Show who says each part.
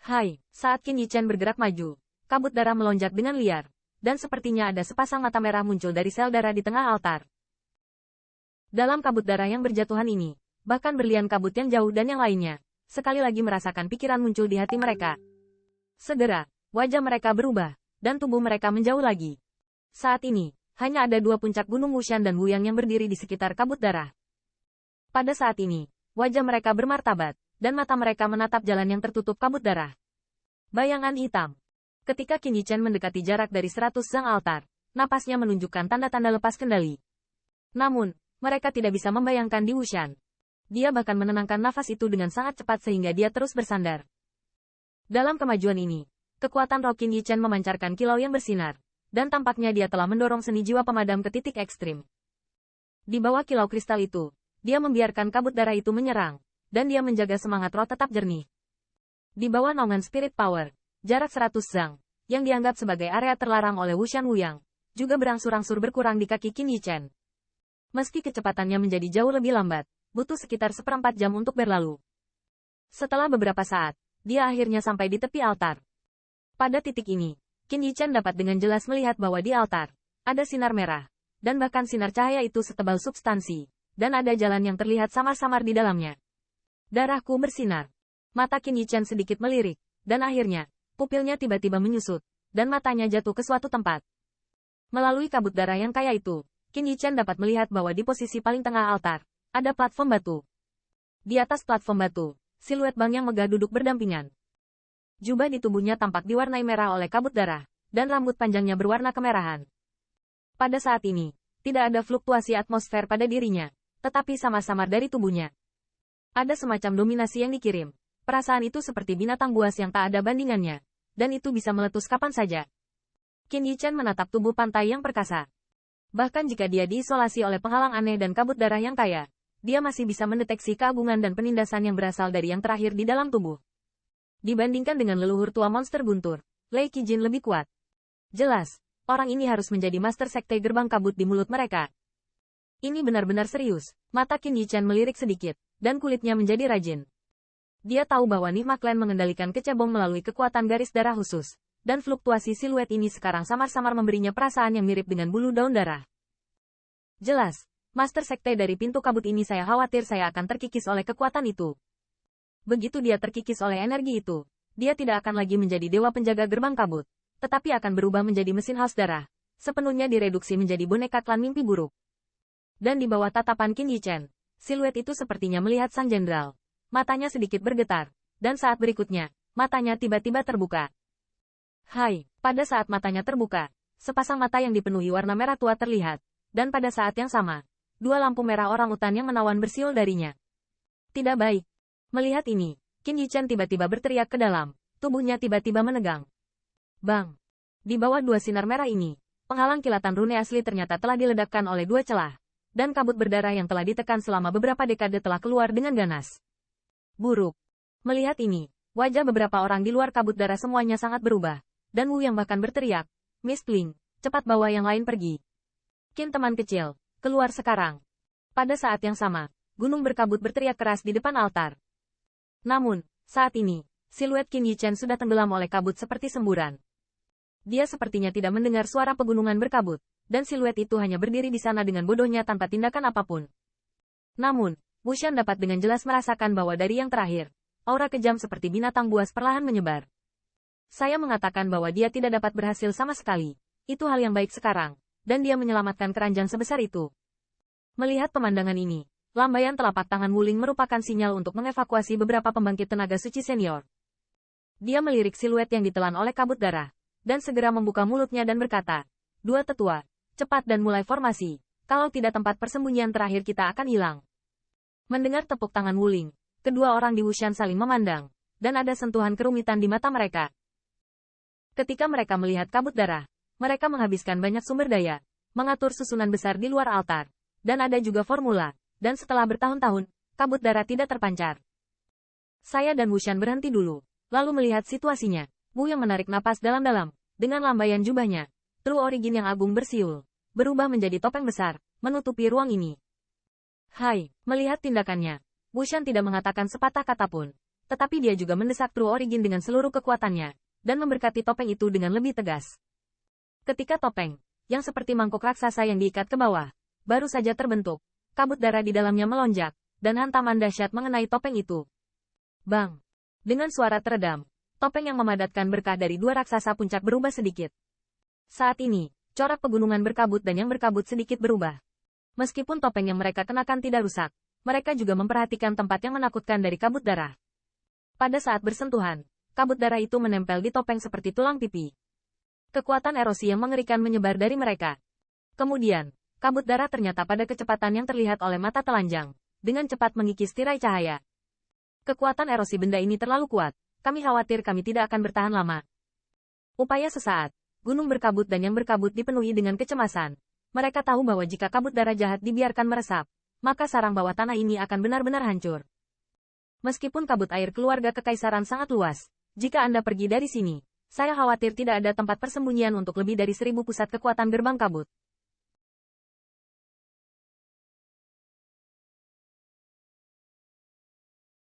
Speaker 1: Hai, saat Qin Yichen bergerak maju, kabut darah melonjak dengan liar, dan sepertinya ada sepasang mata merah muncul dari sel darah di tengah altar. Dalam kabut darah yang berjatuhan ini, bahkan berlian kabut yang jauh dan yang lainnya, sekali lagi merasakan pikiran muncul di hati mereka. Segera, wajah mereka berubah, dan tubuh mereka menjauh lagi. Saat ini, hanya ada dua puncak gunung Wushan dan Wuyang yang berdiri di sekitar kabut darah. Pada saat ini, wajah mereka bermartabat, dan mata mereka menatap jalan yang tertutup kabut darah. Bayangan hitam. Ketika Qin Yichen mendekati jarak dari 100 zang altar, napasnya menunjukkan tanda-tanda lepas kendali. Namun, mereka tidak bisa membayangkan di Wushan. Dia bahkan menenangkan nafas itu dengan sangat cepat sehingga dia terus bersandar. Dalam kemajuan ini, kekuatan roh Qin Yichen memancarkan kilau yang bersinar, dan tampaknya dia telah mendorong seni jiwa pemadam ke titik ekstrim. Di bawah kilau kristal itu, dia membiarkan kabut darah itu menyerang, dan dia menjaga semangat roh tetap jernih. Di bawah naungan spirit power, jarak 100 zang, yang dianggap sebagai area terlarang oleh Wushan Wuyang, juga berangsur-angsur berkurang di kaki Qin Yichen. Meski kecepatannya menjadi jauh lebih lambat, butuh sekitar 1/4 jam untuk berlalu. Setelah beberapa saat, dia akhirnya sampai di tepi altar. Pada titik ini, Qin Yichen dapat dengan jelas melihat bahwa di altar, ada sinar merah, dan bahkan sinar cahaya itu setebal substansi, dan ada jalan yang terlihat samar-samar di dalamnya. Darahku bersinar. Mata Qin Yichen sedikit melirik, dan akhirnya, pupilnya tiba-tiba menyusut, dan matanya jatuh ke suatu tempat. Melalui kabut darah yang kaya itu, Qin Yichen dapat melihat bahwa di posisi paling tengah altar, ada platform batu. Di atas platform batu, siluet Bang yang megah duduk berdampingan. Jubah di tubuhnya tampak diwarnai merah oleh kabut darah, dan rambut panjangnya berwarna kemerahan. Pada saat ini, tidak ada fluktuasi atmosfer pada dirinya, tetapi samar-samar dari tubuhnya. Ada semacam dominasi yang dikirim. Perasaan itu seperti binatang buas yang tak ada bandingannya, dan itu bisa meletus kapan saja. Qin Yichen menatap tubuh pantai yang perkasa. Bahkan jika dia diisolasi oleh penghalang aneh dan kabut darah yang kaya, dia masih bisa mendeteksi keagungan dan penindasan yang berasal dari yang terakhir di dalam tubuh. Dibandingkan dengan leluhur tua monster guntur, Lei Qijin lebih kuat. Jelas, orang ini harus menjadi master sekte gerbang kabut di mulut mereka. Ini benar-benar serius. Mata Qin Yichen melirik sedikit, dan kulitnya menjadi rajin. Dia tahu bahwa Nihma Clan mengendalikan kecebong melalui kekuatan garis darah khusus, dan fluktuasi siluet ini sekarang samar-samar memberinya perasaan yang mirip dengan bulu daun darah. Jelas, master sekte dari pintu kabut ini saya khawatir saya akan terkikis oleh kekuatan itu. Begitu dia terkikis oleh energi itu, dia tidak akan lagi menjadi dewa penjaga gerbang kabut, tetapi akan berubah menjadi mesin haus darah, sepenuhnya direduksi menjadi boneka klan mimpi buruk. Dan di bawah tatapan Qin Yichen, siluet itu sepertinya melihat sang jenderal. Matanya sedikit bergetar, dan saat berikutnya, matanya tiba-tiba terbuka. Hai, pada saat matanya terbuka, sepasang mata yang dipenuhi warna merah tua terlihat, dan pada saat yang sama, dua lampu merah orang utan yang menawan bersiul darinya. Tidak baik. Melihat ini, Qin Yichen tiba-tiba berteriak ke dalam, tubuhnya tiba-tiba menegang. Bang! Di bawah dua sinar merah ini, penghalang kilatan rune asli ternyata telah diledakkan oleh dua celah, dan kabut berdarah yang telah ditekan selama beberapa dekade telah keluar dengan ganas. Buruk. Melihat ini, wajah beberapa orang di luar kabut darah semuanya sangat berubah, dan Wu yang bahkan berteriak, Mistling, cepat bawa yang lain pergi. Qin teman kecil, keluar sekarang. Pada saat yang sama, gunung berkabut berteriak keras di depan altar. Namun, saat ini, siluet Qin Yichen sudah tenggelam oleh kabut seperti semburan. Dia sepertinya tidak mendengar suara pegunungan berkabut, dan siluet itu hanya berdiri di sana dengan bodohnya tanpa tindakan apapun. Namun, Wushan dapat dengan jelas merasakan bahwa dari yang terakhir, aura kejam seperti binatang buas perlahan menyebar. Saya mengatakan bahwa dia tidak dapat berhasil sama sekali. Itu hal yang baik sekarang, dan dia menyelamatkan keranjang sebesar itu. Melihat pemandangan ini, lambaian telapak tangan Wuling merupakan sinyal untuk mengevakuasi beberapa pembangkit tenaga suci senior. Dia melirik siluet yang ditelan oleh kabut darah, dan segera membuka mulutnya dan berkata, "Dua tetua, cepat dan mulai formasi, kalau tidak tempat persembunyian terakhir kita akan hilang." Mendengar tepuk tangan Wuling, kedua orang di Wushan saling memandang, dan ada sentuhan kerumitan di mata mereka. Ketika mereka melihat kabut darah, mereka menghabiskan banyak sumber daya, mengatur susunan besar di luar altar, dan ada juga formula, dan setelah bertahun-tahun, kabut darah tidak terpancar. Saya dan Wushan berhenti dulu, lalu melihat situasinya. Wu yang menarik napas dalam-dalam, dengan lambaian jubahnya, True Origin yang agung bersiul, berubah menjadi topeng besar, menutupi ruang ini. Hai, melihat tindakannya, Wushan tidak mengatakan sepatah kata pun. tetapi dia juga mendesak True Origin dengan seluruh kekuatannya, dan memberkati topeng itu dengan lebih tegas. Ketika topeng, yang seperti mangkuk raksasa yang diikat ke bawah, baru saja terbentuk, kabut darah di dalamnya melonjak, dan hantaman dahsyat mengenai topeng itu. Bang! Dengan suara teredam, topeng yang memadatkan berkah dari dua raksasa puncak berubah sedikit. Saat ini, corak pegunungan berkabut dan yang berkabut sedikit berubah. Meskipun topeng yang mereka kenakan tidak rusak, mereka juga memperhatikan tempat yang menakutkan dari kabut darah. Pada saat bersentuhan, kabut darah itu menempel di topeng seperti tulang pipi. Kekuatan erosi yang mengerikan menyebar dari mereka. Kemudian, kabut darah ternyata pada kecepatan yang terlihat oleh mata telanjang, dengan cepat mengikis tirai cahaya. Kekuatan erosi benda ini terlalu kuat, kami khawatir kami tidak akan bertahan lama. Upaya sesaat, gunung berkabut dan yang berkabut dipenuhi dengan kecemasan. Mereka tahu bahwa jika kabut darah jahat dibiarkan meresap, maka sarang bawah tanah ini akan benar-benar hancur. Meskipun kabut air keluarga kekaisaran sangat luas, jika Anda pergi dari sini, saya khawatir tidak ada tempat persembunyian untuk lebih dari 1000 pusat kekuatan gerbang kabut.